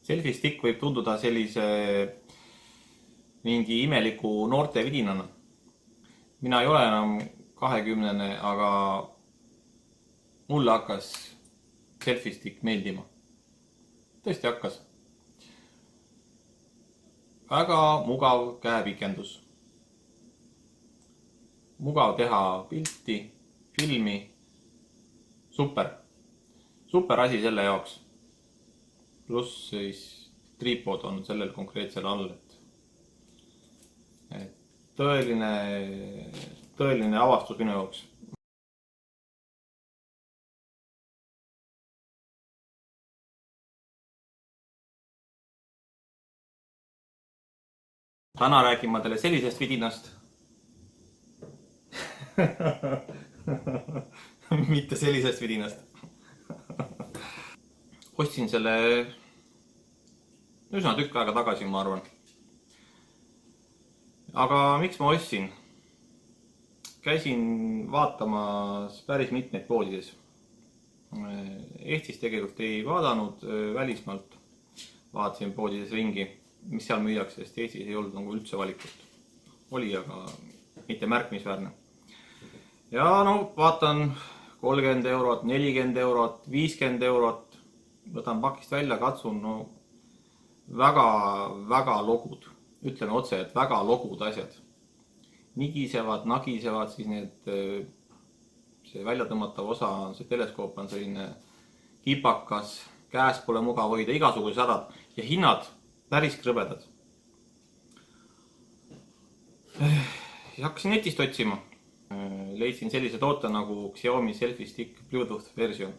Selfie stick võib tunduda sellise mingi imeliku noorte vidinana. Mina ei ole enam 20, aga mulle hakkas selfie stick meeldima. Tõesti hakkas. Väga mugav käepikendus. Mugav teha pilti, filmi. Super. Super asi selle jaoks. Pluss siis tripod on sellel konkreetsel all. Tõeline avastus minu jaoks. Täna räägin ma teile sellisest vidinast. Mitte sellisest vidinast. Ostsin selle üsna tükk aega tagasi, ma arvan. Aga miks ma ostsin? Käisin vaatamas päris mitmeid poodides. Eestis tegelikult ei vaadanud, välismaalt vaatasin poodides ringi, mis seal müüakse, sest Eestis ei olnud nagu üldse valikut. Oli, aga mitte märkimisväärne. Ja no vaatan 30 eurot, 40 eurot, 50 eurot. Võtan pakist välja, katsun, no väga logud. Ütleme otse, et väga logud asjad. Nigisevad, nagisevad, siis see välja tõmmatav osa, see teleskoop on selline kipakas, käes pole mugav hoida, igasugused hädad ja hinnad päris krõbedad. Ja hakkasin netist otsima. Leidsin sellise toote nagu Xiaomi Selfie Stick Bluetooth versioon.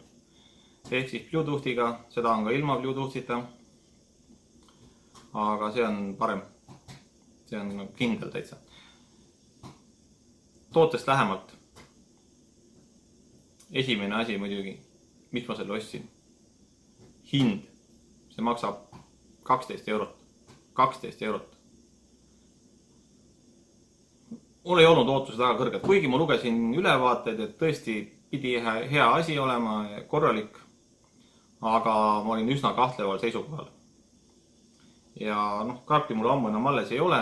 Ehk siis Bluetoothiga, seda on ka ilma Bluetoothita. Aga see on parem. See on kindel täitsa. Tootest lähemalt. Esimene asi muidugi, miks ma selle ostsin. Hind. See maksab 12 eurot. 12 eurot. Mul ei olnud ootused väga kõrged, kuigi ma lugesin ülevaateid, et tõesti pidi hea asi olema, korralik, aga ma olin üsna kahtleval seisukohal. Ja karpi mul ammu enam alles ei ole.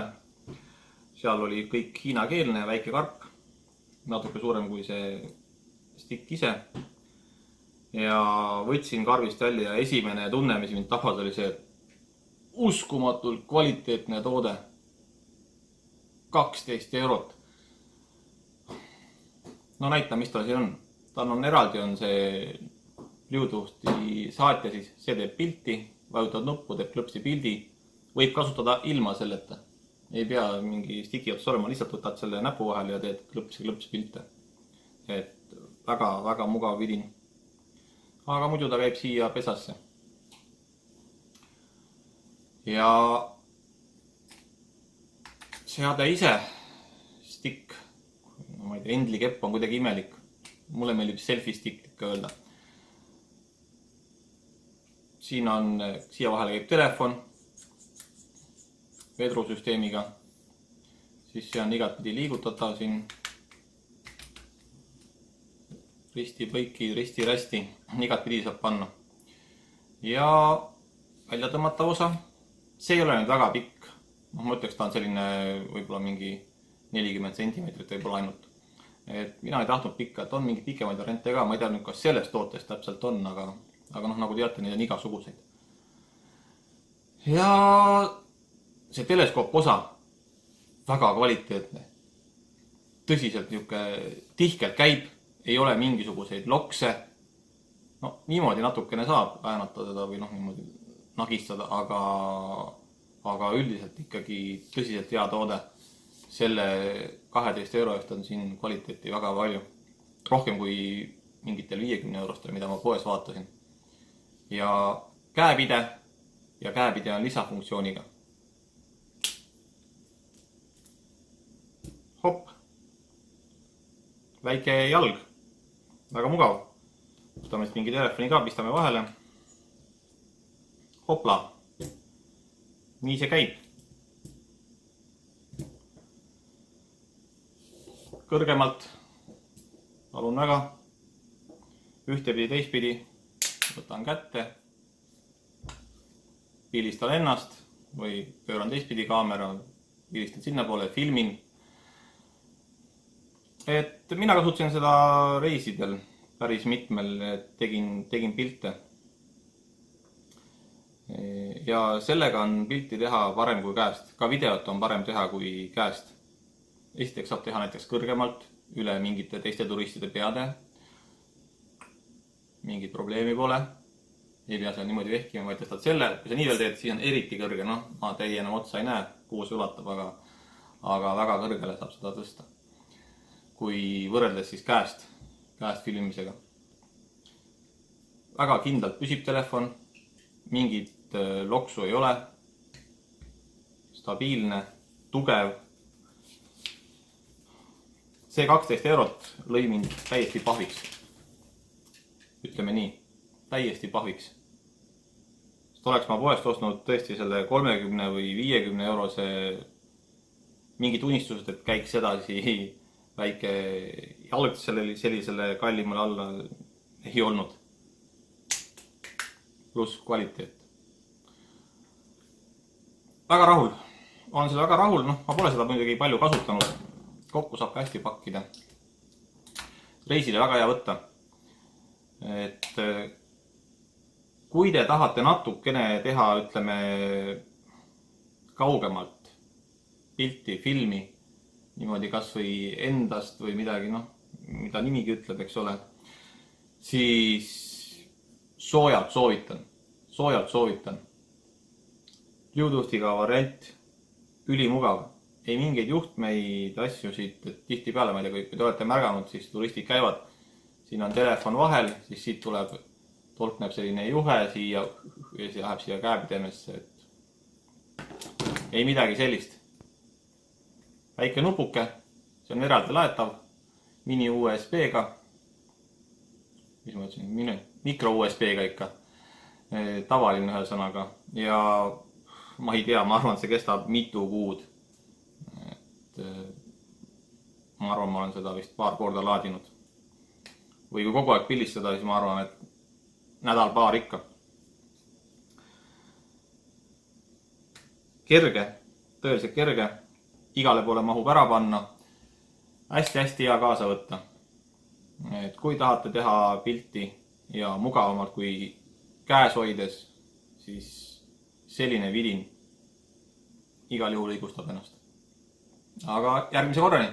Seal oli kõik hiinakeelne, väike karp, natuke suurem kui see stick ise. Ja võtsin karvist välja ja esimene tunne, mis mind tabas, oli see uskumatult kvaliteetne toode. 12 eurot. No näita, mis ta siin on. Tal on eraldi on see Bluetoothi saatja, siis see teeb pilti, vajutad nuppu, teeb klõpsi pildi. Võib kasutada ilma selleta. Ei pea mingi stiki ots olema, lihtsalt võtad selle näpu vahel ja teed klõps pilte. Et väga mugav vidin. Aga muidu ta käib siia pesasse. Ja seade ise, stick, ma ei tea, Endli kepp on kuidagi imelik. Mulle meeldib selfie stick ikka öelda. Siin on, siia vahele käib telefon vedrusüsteemiga. Siis see on igatpidi liigutatav siin. Risti-põiki, risti-rästi, igatpidi saab panna. Ja välja tõmmatav osa. See ei ole nüüd väga pikk. Ma ütleks, ta on selline võib-olla mingi 40 centimeetrit võib-olla ainult. Et mina ei tahtnud pikka, et on mingi pikemaid variante ka. Ma ei tea nüüd, kas sellest tootest täpselt on, aga nagu teate, neid on igasuguseid. Ja see teleskoop osa, väga kvaliteetne. Tõsiselt tihkelt käib, ei ole mingisuguseid lokse. No niimoodi natukene saab väänata teda või niimoodi nagistada, aga üldiselt ikkagi tõsiselt hea toode. Selle 12 euro eest on siin kvaliteeti väga palju. Rohkem kui mingitel 50 eurostel, mida ma poes vaatasin. Ja käepide on lisafunktsiooniga. Hopp. Väike jalg. Väga mugav. Võtame mingi telefoni ka, pistame vahele. Hopla. Nii see käib. Kõrgemalt. Palun väga. Ühtepidi, teistpidi. Võtan kätte. pildistan ennast või pööran teistpidi kaamera, pildistan sinna poole, filmin. Et mina kasutasin seda reisidel päris mitmel, tegin pilte. Ja sellega on pilti teha parem kui käest. Ka videot on parem teha kui käest. Esiteks saab teha näiteks kõrgemalt, üle mingite teiste turistide peade. Mingit probleemi pole. Ei pea seal niimoodi vehkima, vaid tõstad selle. Kui sa nii veel teed, siis on eriti kõrge. Ma teie enam otsa ei näe, kuhu see ulatab, aga väga kõrgele saab seda tõsta. Kui võrreldes siis käest filmimisega. Väga kindlalt püsib telefon, mingit loksu ei ole, stabiilne, tugev. See 12 eurot lõi mind täiesti pahviks. Ütleme nii, täiesti pahviks. Sest oleks ma poest ostnud tõesti selle 30 või 50 eurose mingit unistused, et käiks edasi väike jalg sellisele kallimale alla ei olnud. Pluss kvaliteet. Väga rahul. Olen selle väga rahul. Ma pole seda muidugi palju kasutanud. Kokku saab ka hästi pakkida. Reisile väga hea võtta. Et kui te tahate natukene teha, ütleme, kaugemalt pilti, filmi, niimoodi kas või endast või midagi, mida nimigi ütleb, eks ole, siis soojalt soovitan. Bluetoothiga variant, ülimugav. Ei mingeid juhtmeid, asju siit, et tihti peale, ma ei tea, kui te olete märganud, siis turistid käivad, siin on telefon vahel, siis siit tolkneb selline juhe siia ja see läheb siia käepidemesse, et ei midagi sellist. Väike nupuke, see on eraldi laetav, mini USB-ga, mis ma ütlesin, mikro USB-ga ikka, tavaline ühe sõnaga ja ma ei tea, ma arvan, et see kestab mitu kuud. Ma arvan, ma olen seda vist paar korda laadinud. Või kui kogu aeg pildistada, siis ma arvan, et nädal-paar ikka. Kerge, tõeliselt kerge. Igale poole mahub ära panna, hästi-hästi hea kaasa võtta. Et kui tahate teha pilti ja mugavamalt kui käes hoides, siis selline vidin igal juhul õigustab ennast. Aga järgmise korrani!